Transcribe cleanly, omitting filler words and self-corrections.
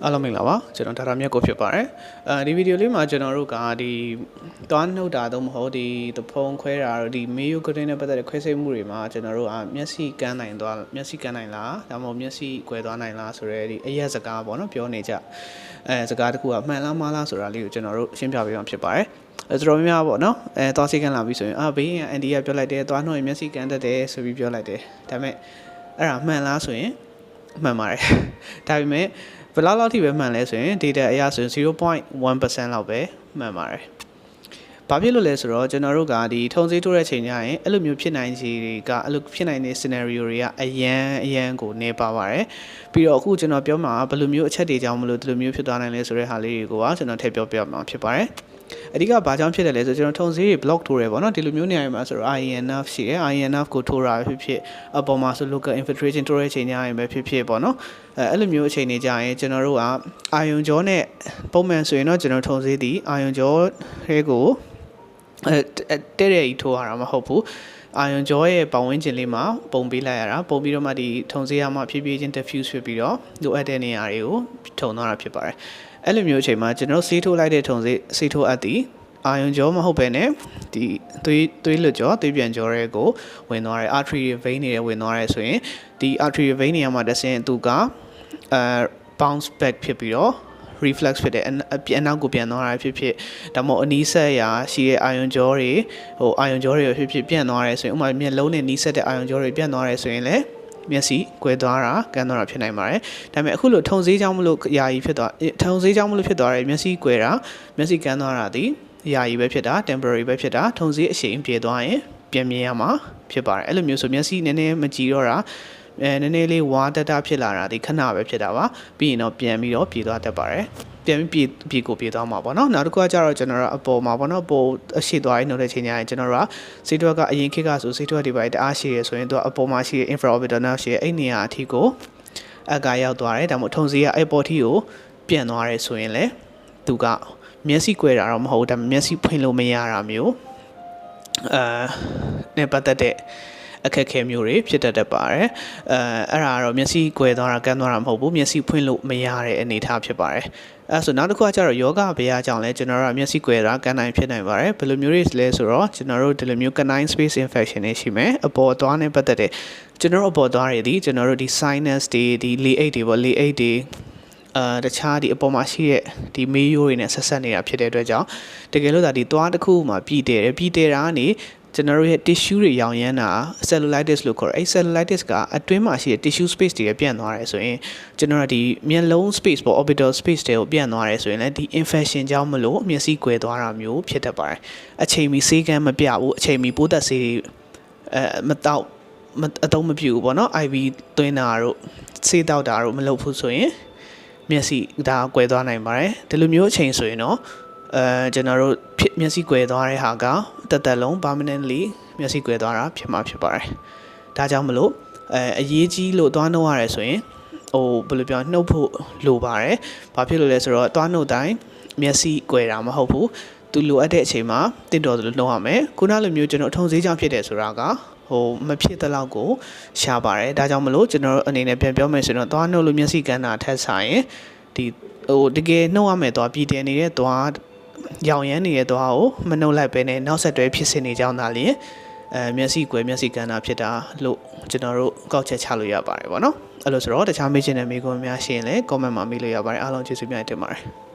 အားလုံးမင်္ဂလာပါကျွန်တော်ဒါတာမြတ်ကိုဖြစ်ပါတယ်ဒီဗီဒီယိုလေးမှာကျွန်တော်တို့ကဒီသွားနှုတ်တာတော့မဟုတ်ဒီသဖုံခွဲတာတော့ဒီမေယိုကတင်းနဲ့ပတ်သက်တဲ့ခွဲစိတ်မှုတွေမှာကျွန်တော်တို့မျက်စိကန်းနိုင်လားဒါမှမဟုတ်မျက်စိကွယ်သွားနိုင်လားဆိုရဲဒီအရက်စကားပေါ့နော်ပြောနေကြစကားတစ်ခုကမှန်လားမှားလားဆိုတာလေးကိုကျွန်တော်တို့ရှင်းပြပေးမှာဖြစ်ပါတယ်တော်တော်များများပေါ့နော်သွားစိတ်ကန်းလာပြီဆိုရင်ဘေးကအန်ဒီကပြောလိုက်တယ်သွားနှုတ်ရင်မျက်စိကန်းတတ်တယ်ဆိုပြီးပြောလိုက်တယ်ဒါပေမဲ့အဲ့ဒါမှန်လားဆိုရင်မှန်ပါတယ်ဒါပေမဲ့ဘယ်လောက်ထိပဲမှန်လဲဆိုရင် data အရဆိုရင် 0.1% လောက်ပဲမှန်ပါတယ်။ဘာဖြစ်လို့လဲဆိုတော့ကျွန်တော်တို့ကဒီထုံစည်းထိုးတဲ့ချိန်ကျရင်အဲ့လိုမျိုးဖြစ်နိုင်ခြေတွေကအဲ့လိုဖြစ်နိုင်တဲ့ scenario တွေကအရန်ကိုနေပါပါတယ်။ပြီးတော့အခုကျွန်တော်ပြောမှာဘယ်လိုမျိုးအချက်တွေကြောင့်မလို့ဒီလိုမျိုးဖြစ်သွားနိုင်လဲဆိုတဲ့ဟာလေးတွေကိုကျွန်တော်ထည့်ပြောပြမှာဖြစ်ပါတယ်။အဓိကဘာကြောင့်ဖြစ်တယ်လဲဆိုကျွန်တော်ထုံစည်းတွေ block ထိုးတယ်ပေါ့နော်ဒီလိုမျိုးနေရာမှာဆိုတော့ INF ရှိတယ် INF ကိုထိုးတာဖြစ်ဖြစ်အပေါ်မှာဆို local infiltration ထိုးတဲ့ချိန်ကျရင်ပဲဖြစ်ဖြစ်ပေါ့နော်အဲ့လိုမျိုးအချိန်နေကြရင်ကျွန်တော်တို့ကအာယုံကြောနဲ့ပုံမှန်ဆိုရင်တော့ကျွန်တော်ထုံစည်းသည်အာယုံကြောတွေကိုတဲ့ကြီးထိုးရတာမဟုတ်ဘူးအာယုံကြောရဲ့ပတ်ဝန်းကျင်လေးမှာပုံပေးလိုက်ရတာပုံပြီးတော့မှဒီထုံစည်းရမှာဖြည်းဖြည်းချင်း diffuse ဖြစ်ပြီးတော့လိုအပ်တဲ့နေရာတွေကိုထုံသွားတာဖြစ်ပါတယ်အဲ့လိုမျိုးအချိန်မှာကျွန်တော်ဆေးထိုးလိုက်တဲ့ထုံစည်းဆေးထိုးအပ်သည်အာယုံကြောမဟုတ်ပဲねဒီသွေးလွတ်ကြောသွေးပြန်ကြောတွေကိုဝင်သွားတယ် artery vein တွေဝင်သွားတယ်ဆိုရင်ဒီ artery vein တွေမှာတဆင်သူကbounce back ဖြစ်ပြီးတော့ reflex ဖြစ်တယ်အနောက်ကိုပြန်သွားတာဖြစ်ဖြစ်ဒါမှမဟုတ်အနီးဆက်ရာရှိတဲ့အာယုံကြောတွေအာယုံကြောတွေဖြစ်ဖြစ်ပြန်သွားတယ်ဆိုရင်ဥပမာမျက်လုံးနဲ့နီးဆက်တဲ့အာယုံကြောတွေပြန်သွားတယ်ဆိုရင်လည်းမျက်စိကွယ်သွားတာကန်းသွားတာဖြစ်နိုင်ပါတယ်ဒါပေမဲ့အခုလိုထုံစည်းကြောင်းမလို့ယာယီဖြစ်သွားထုံစည်းကြောင်းမလို့ဖြစ်သွားတယ်မျက်စိကွယ်တာမျက်စိကန်းသွားတာဒီယာယီပဲဖြစ်တာ temporary ပဲဖြစ်တာထုံစည်းအရှိန်ပြေသွားရင်ပြန်မြင်ရမှာဖြစ်ပါတယ်အဲ့လိုမျိုးဆိုမျက်စိနည်းနည်းမကြည့်တော့တာနည်းနည်းလေးဝါတတဖြစ်လာတာဒီခဏပဲဖြစ်တာပါပြီးရင်တော့ပြန်ပြီးတော့ပြေသွားတတ်ပါတယ်ပြန်ပြီးပြေသွားမှာပေါ့နော်နောက်တစ်ခုကကျတော့ကျွန်တော်တို့အပေါ်မှာပေါ့နော်ပိုအရှိသွားရင်နှုတ်တဲ့ချိန်ကျရင်ကျွန်တော်တို့ကစေးတွက်ကအရင်ခေတ်ကဆိုစေးတွက်ဒီပိုင်းတအားရှိရဆိုရင်သူကအပေါ်မှာရှိတဲ့ infraorbital nerve ရှိတဲ့အဲ့နေရာအထိကိုအကရောက်သွားတယ်ဒါမှမဟုတ်ထုံစည်းကအဲ့ပေါ်ထိကိုပြန်သွားတယ်ဆိုရင်လေသူကမျက်စိကွယ်တာတော့မဟုတ်ဒါပေမဲ့မျက်စိဖွင့်လို့မရတာမျိုးနဲ့ပတ်သက်တဲ့အခက်အခဲမျိုးတွေဖြစ်တတ်ပါတယ်အဲ့ဒါကတော့မျက်စိကွယ်သွားတာကန်းသွားတာမဟုတ်ဘူးမျက်စိဖွင့်လို့မရတဲ့အနေအထားဖြစ်ပါတယ်အဲ့ဆိုနောက်တစ်ခုကကျတော့ယောဂဘယ်အကြောင်းလဲကျွန်တော်တို့မျက်စိကွယ်တာကန်းနိုင်ဖြစ်နိုင်ပါတယ်ဘယ်လိုမျိုးတွေလဲဆိုတော့ကျွန်တော်တို့ဒီလိုမျိုး canine space infection တွေရှိမယ်အပေါ်သွားနဲ့ပတ်သက်တဲ့ကျွန်တော်တို့အပေါ်သွားတွေဒီကျွန်တော်တို့ဒီ sinus တွေဒီလေအိတ်တွေပေါ့လေအိတ်တွေတခြားဒီအပေါ်မှာရှိတဲ့ဒီမေးရိုးတွေနဲ့ဆက်ဆက်နေတာဖြစ်တဲ့အတွက်ကြောင့်တကယ်လို့ဒါဒီသွားတစ်ခုမှာပြည်တယ်တာကနေကျွန်တော်တို့ရဲ့ tissue တွေရောင်ရမ်းတာ cellulitis လို့ခေါ်တယ်အဲ့ cellulitis ကအတွင်းမှာရှိတဲ့ tissue space တွေပြန့်သွားတယ်ဆိုရင်ကျွန်တော်တို့ဒီမျက်လုံး space ပေါ့ orbital space တွေကိုပြန့်သွားတယ်ဆိုရင်လည်းဒီ infection ကြောင့်မလို့မျက်စိကွယ်သွားတာမျိုးဖြစ်တတ်ပါတယ်အချိန်မီဆေးကမ်းမပြဘူးအချိန်မီပိုးသက်ဆေးမတော့အသုံးမပြုဘူးပေါ့နော် IV သွင်းတာတို့ဆေးတောက်တာတို့မလုပ်ဘူးဆိုရင်မျက်စိဒါကွယ်သွားနိုင်ပါတယ်ဒီလိုမျိုးအချိန်ဆိုရင်တော့ကျွန်တော်တို့မျက်စိကွယ်သွားတဲ့ဟာကတက်လုံး permanently မျက်စိကွယ်သွားတာဖြစ်မှာဖြစ်ပါတယ်ဒါကြောင့်မလို့အရေးကြီးလို့သွားနှုတ်ရတယ်ဆိုရင်ဘယ်လိုပြောနှုတ်ဖို့လိုပါတယ်ဘာဖြစ်လို့လဲဆိုတော့သွားနှုတ်တိုင်းမျက်စိကွယ်တာမဟုတ်ဘူးသူလိုအပ်တဲ့အချိန်မှာတင့်တော်သလိုနှုတ်ရမယ်ခုနလိုမျိုးကျွန်တော်အထုံစည်းကြောင့်ဖြစ်တယ်ဆိုတာကမဖြစ်တဲ့လောက်ကိုရှားပါတယ်ဒါကြောင့်မလို့ကျွန်တော်အနေနဲ့ပြန်ပြောမယ်ဆိုတော့သွားနှုတ်လို့မျက်စိကန်းတာထက်ဆိုင်ဒီတကယ်နှုတ်ရမယ်သွားပြည်တယ်နေတဲ့သွားရောင်ရမ်းနေတဲ့သွားကိုမနှုတ်လိုက်ပဲနဲ့နောက်ဆက်တွဲဖြစ်စဉ်နေကြောင်းသာလျှင်မျက်စိကွယ်မျက်စိကန်းတာဖြစ်တာလို့ကျွန်တော်တို့ကောက်ချက်ချလို့ရပါတယ်ပေါ့နော်အဲ့လိုဆိုတော့တခြားမေးချင်တဲ့မေးခွန်းများရှိရင်လည်း comment မှာမေးလို့ရပါတယ်အားလုံးကျေးဇူးများတင်ပါတယ်